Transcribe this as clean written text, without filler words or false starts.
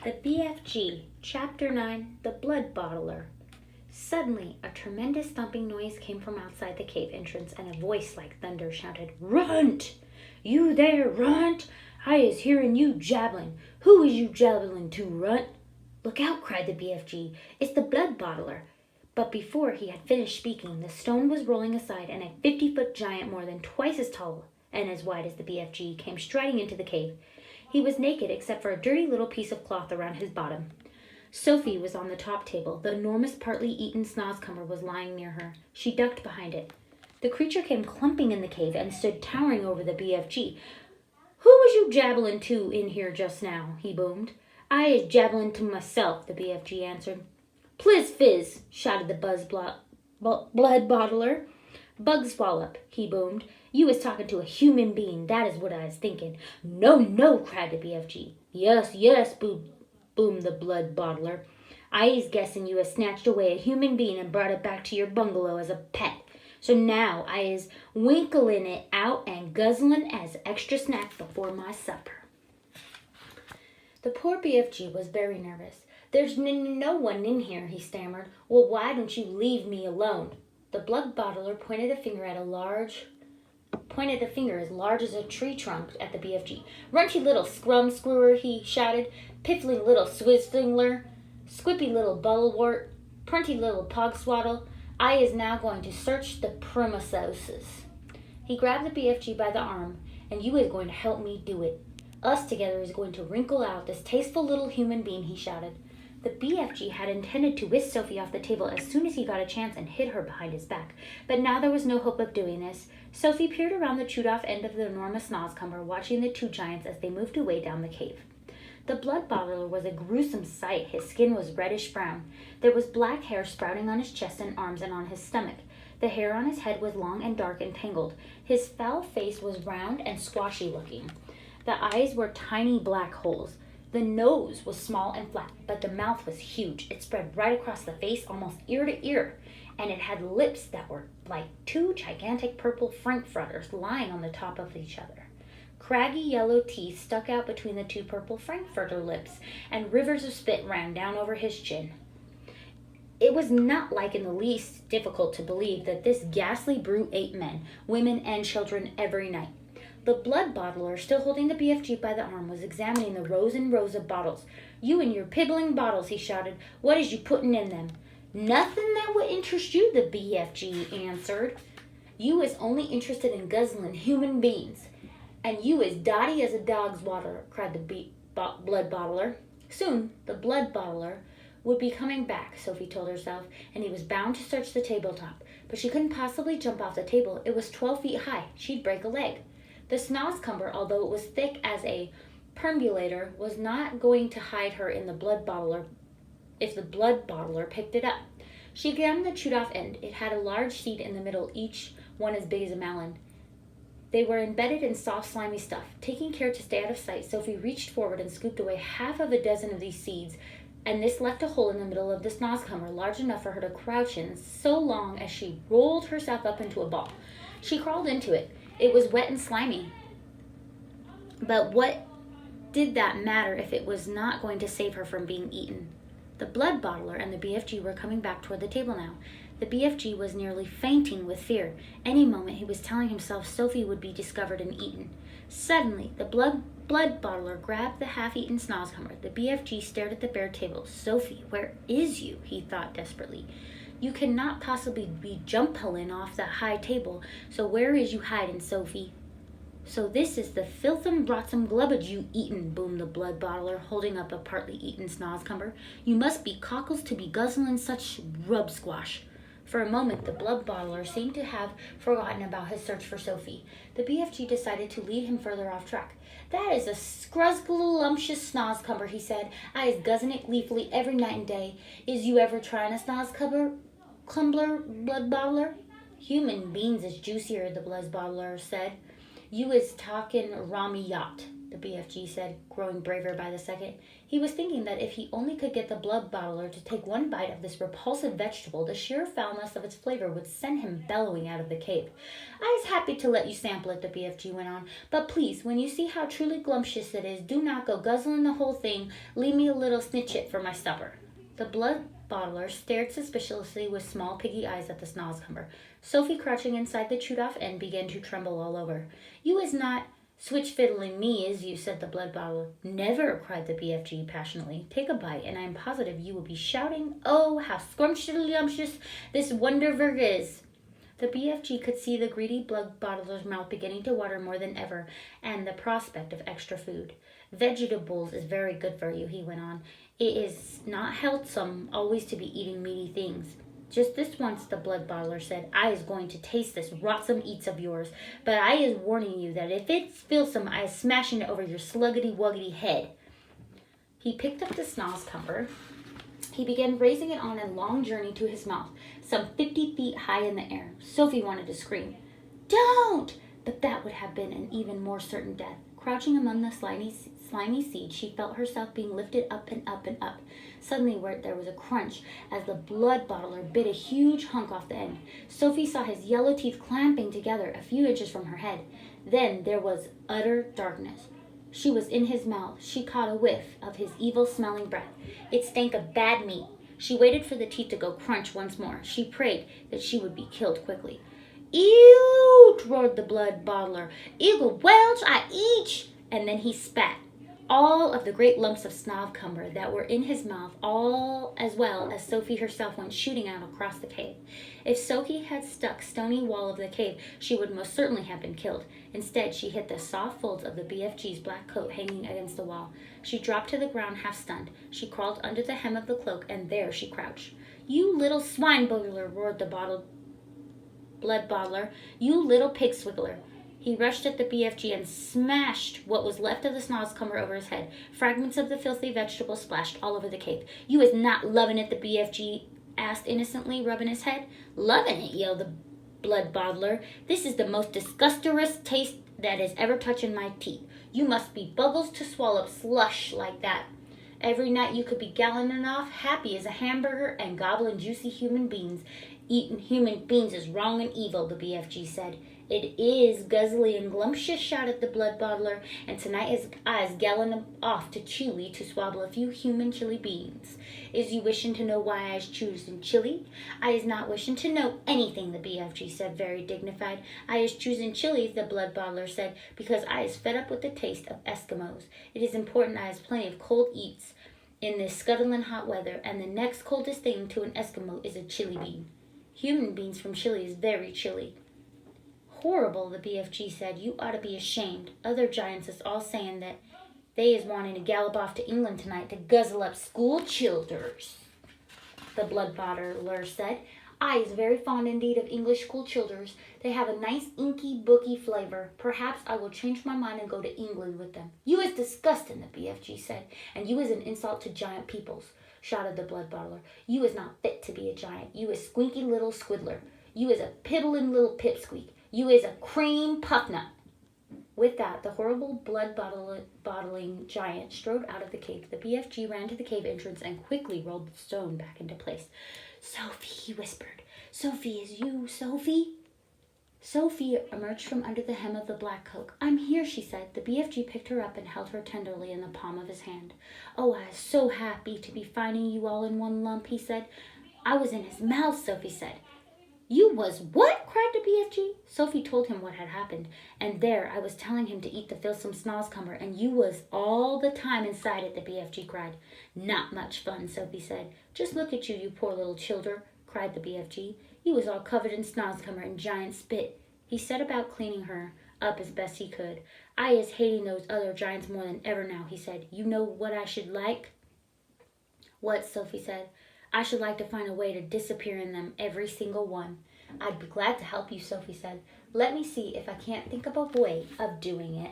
The BFG, Chapter 9, The Blood Bottler. Suddenly, a tremendous thumping noise came from outside the cave entrance, and a voice like thunder shouted, "Runt! You there, Runt! I is hearing you jabbling. Who is you jabbling to, Runt?" "Look out!" cried the BFG. "It's the Blood Bottler." But before he had finished speaking, the stone was rolling aside, and a 50-foot giant more than twice as tall and as wide as the BFG came striding into the cave. He was naked except for a dirty little piece of cloth around his bottom. Sophie was on the top table. The enormous, partly eaten snozcumber was lying near her. She ducked behind it. The creature came clumping in the cave and stood towering over the BFG. "Who was you jabbling to in here just now?" he boomed. "I is jabbling to myself," the BFG answered. "Pliz fizz," shouted the blood bottler. "Bug swallow," he boomed. "You was talking to a human being, that is what I was thinking." "No, no," cried the BFG. "Yes, yes," boomed the blood bottler. "I is guessing you has snatched away a human being and brought it back to your bungalow as a pet. So now I is winkling it out and guzzling as extra snack before my supper." The poor BFG was very nervous. "There's no one in here," he stammered. "Well, why don't you leave me alone?" The blood bottler pointed a finger as large as a tree trunk at the BFG. "Runty little scrum screwer," he shouted. "Piffling little swizzingler, squippy little buttlewort, prunty little pogswaddle. I is now going to search the premises." He grabbed the BFG by the arm. "And you is going to help me do it. Us together is going to wrinkle out this tasteful little human being," he shouted. The BFG had intended to whisk Sophie off the table as soon as he got a chance and hid her behind his back, but now there was no hope of doing this. Sophie peered around the chewed-off end of the enormous snozcumber, watching the two giants as they moved away down the cave. The blood bottler was a gruesome sight. His skin was reddish-brown. There was black hair sprouting on his chest and arms and on his stomach. The hair on his head was long and dark and tangled. His foul face was round and squashy-looking. The eyes were tiny black holes. The nose was small and flat, but the mouth was huge. It spread right across the face, almost ear to ear, and it had lips that were like two gigantic purple frankfurters lying on the top of each other. Craggy yellow teeth stuck out between the two purple frankfurter lips, and rivers of spit ran down over his chin. It was not in the least difficult to believe that this ghastly brute ate men, women, and children every night. The blood bottler, still holding the BFG by the arm, was examining the rows and rows of bottles. "You and your pibbling bottles," he shouted. "What is you putting in them?" "Nothing that would interest you," the BFG answered. "You is only interested in guzzling human beings. And you is dotty as a dog's water," cried the blood bottler. Soon, the blood bottler would be coming back, Sophie told herself, and he was bound to search the tabletop. But she couldn't possibly jump off the table. It was 12 feet high. She'd break a leg. The snozcumber, although it was thick as a perambulator, was not going to hide her in the blood bottler if the blood bottler picked it up. She examined the chewed-off end. It had a large seed in the middle, each one as big as a melon. They were embedded in soft, slimy stuff. Taking care to stay out of sight, Sophie reached forward and scooped away half of a dozen of these seeds, and this left a hole in the middle of the snozcumber, large enough for her to crouch in, so long as she rolled herself up into a ball. She crawled into it. It was wet and slimy. But what did that matter if it was not going to save her from being eaten? The blood bottler and the BFG were coming back toward the table now. The BFG was nearly fainting with fear. Any moment he was telling himself Sophie would be discovered and eaten. Suddenly, the blood bottler grabbed the half-eaten snozcumber. The BFG stared at the bare table. "Sophie, where is you?" he thought desperately. "You cannot possibly be jumping off that high table, so where is you hiding, Sophie?" "So this is the filthum rotsum glubbage you eatin'," boomed the blood bottler, holding up a partly eaten snozcumber. "You must be cockles to be guzzling such rub squash." For a moment, the blood bottler seemed to have forgotten about his search for Sophie. The BFG decided to lead him further off track. "That is a scruzgalumptious snozcumber," he said. "I is guzzing it gleefully every night and day. Is you ever trying a snozcumber, blood bottler?" "Human beans is juicier," the blood bottler said. "You is talking Rami yacht," the BFG said, growing braver by the second. He was thinking that if he only could get the blood bottler to take one bite of this repulsive vegetable, the sheer foulness of its flavor would send him bellowing out of the cave. I was happy to let you sample it, the BFG went on, but please, when you see how truly glumptious it is, do not go guzzling the whole thing. Leave me a little snitchit for my supper. The blood bottler stared suspiciously with small piggy eyes at the SNACSTV. Sophie, crouching inside the chewed-off end, began to tremble all over. You is not switch-fiddling me, is you, said the blood bottler. Never, cried the BFG passionately. Take a bite, and I am positive you will be shouting, oh, how scrumptious this wonderwerk is. The BFG could see the greedy blood bottler's mouth beginning to water more than ever, and the prospect of extra food. Vegetables is very good for you, he went on. It is not healthsome always to be eating meaty things. Just this once, the blood bottler said, I is going to taste this rotsome eats of yours, but I is warning you that if it feels some, I is smashing it over your sluggity-wuggity head. He picked up the SNACSTV. He began raising it on a long journey to his mouth, some 50 feet high in the air. Sophie wanted to scream, Don't! But that would have been an even more certain death. Crouching among the slimy seed, she felt herself being lifted up and up and up. Suddenly there was a crunch as the blood bottler bit a huge hunk off the end. Sophie saw his yellow teeth clamping together a few inches from her head. Then there was utter darkness. She was in his mouth. She caught a whiff of his evil-smelling breath. It stank of bad meat. She waited for the teeth to go crunch once more. She prayed that she would be killed quickly. Ew! Roared the blood bottler. Eagle Welch, I eat! And then he spat all of the great lumps of SNACSTV that were in his mouth, all as well as Sophie herself went shooting out across the cave. If Sophie had stuck stony wall of the cave, she would most certainly have been killed. Instead, she hit the soft folds of the BFG's black coat hanging against the wall. She dropped to the ground half stunned. She crawled under the hem of the cloak, and there she crouched. You little swine boiler, roared the blood bottler. You little pig swiggler. He rushed at the BFG and smashed what was left of the SNACSTV over his head. Fragments of the filthy vegetable splashed all over the cave. You is not loving it, the BFG asked innocently, rubbing his head. Loving it, yelled the blood bottler. This is the most disgustorous taste that has ever touched in my teeth. You must be buggles to swallow slush like that. Every night you could be galloning off, happy as a hamburger and gobbling juicy human beans. Eating human beings is wrong and evil, the BFG said. It is guzzly and glumptious, shouted the blood bottler, and tonight I is gallon off to Chile to swabble a few human chili beans. Is you wishing to know why I is choosing Chile? I is not wishing to know anything, the BFG said, very dignified. I is choosing Chile, the blood bottler said, because I is fed up with the taste of Eskimos. It is important I has plenty of cold eats in this scuttling hot weather, and the next coldest thing to an Eskimo is a chili bean. Human beans from Chile is very chilly. Horrible, the BFG said. You ought to be ashamed. Other giants is all saying that they is wanting to gallop off to England tonight to guzzle up school childers. The blood bottler said. I is very fond indeed of English school childers. They have a nice inky, booky flavor. Perhaps I will change my mind and go to England with them. You is disgusting, the BFG said, and you is an insult to giant peoples, shouted the blood bottler. You is not fit to be a giant. You is squinky little squiddler. You is a piddling little pipsqueak. You is a cream puffnut. With that, the horrible blood-bottling giant strode out of the cave. The BFG ran to the cave entrance and quickly rolled the stone back into place. Sophie, he whispered. Sophie, is you, Sophie? Sophie emerged from under the hem of the black cloak. I'm here, she said. The BFG picked her up and held her tenderly in the palm of his hand. Oh, I was so happy to be finding you all in one lump, he said. I was in his mouth, Sophie said. You was what? Cried the BFG. Sophie told him what had happened, and there I was telling him to eat the filsome SNACSTV, and you was all the time inside it, the BFG cried. Not much fun, Sophie said. Just look at you, you poor little childer, cried the BFG. You was all covered in SNACSTV and giant spit. He set about cleaning her up as best he could. I is hating those other giants more than ever now, he said. You know what I should like? What? Sophie said. I should like to find a way to disappear in them, every single one. I'd be glad to help you, Sophie said. Let me see if I can't think of a way of doing it.